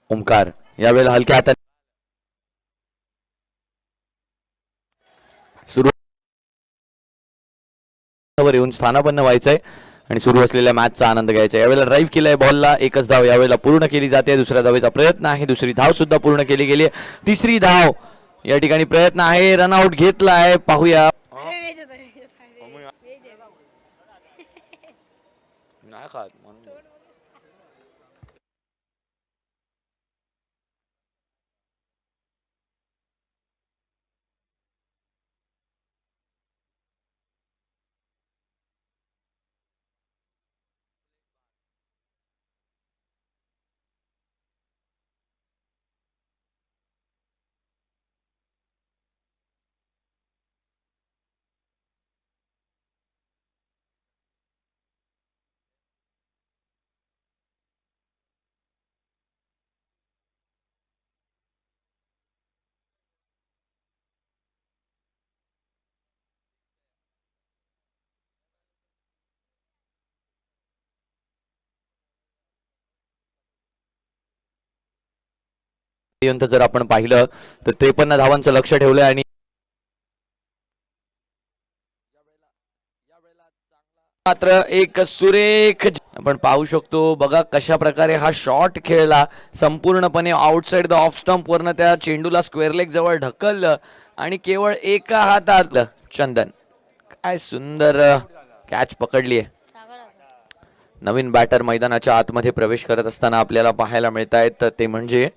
ओमकार यावेळेला हलक्या हातात सुरू येऊन स्थानापन्न व्हायचंय आणि सुरू असलेल्या मॅचचा आनंद घ्यायचा. यावेळेला ड्राईव्ह केलाय बॉलला, एकच धाव यावेळेला पूर्ण केली जाते. दुसऱ्या धावेचा प्रयत्न आहे, दुसरी धाव सुद्धा पूर्ण केली गेली. तिसरी धाव या ठिकाणी प्रयत्न आहे, रनआउट घेतला आहे. पाहूया नाही खात जर आपण पाहिलं तर 53 धावांचं लक्ष ठेवलंय आणि मात्र एक सुरेख आपण पाहू शकतो. बघा कशा प्रकारे हा शॉट खेळला, संपूर्णपणे आउटसाइड द ऑफ स्टंप वरनं त्या चेंडूला स्क्वेअर लेग जवळ ढकललं आणि केवळ एका हातात चंदन काय सुंदर कॅच पकडली आहे. नवीन बॅटर मैदानाच्या आतमध्ये प्रवेश करत असताना आपल्याला पाहायला मिळत आहेत ते म्हणजे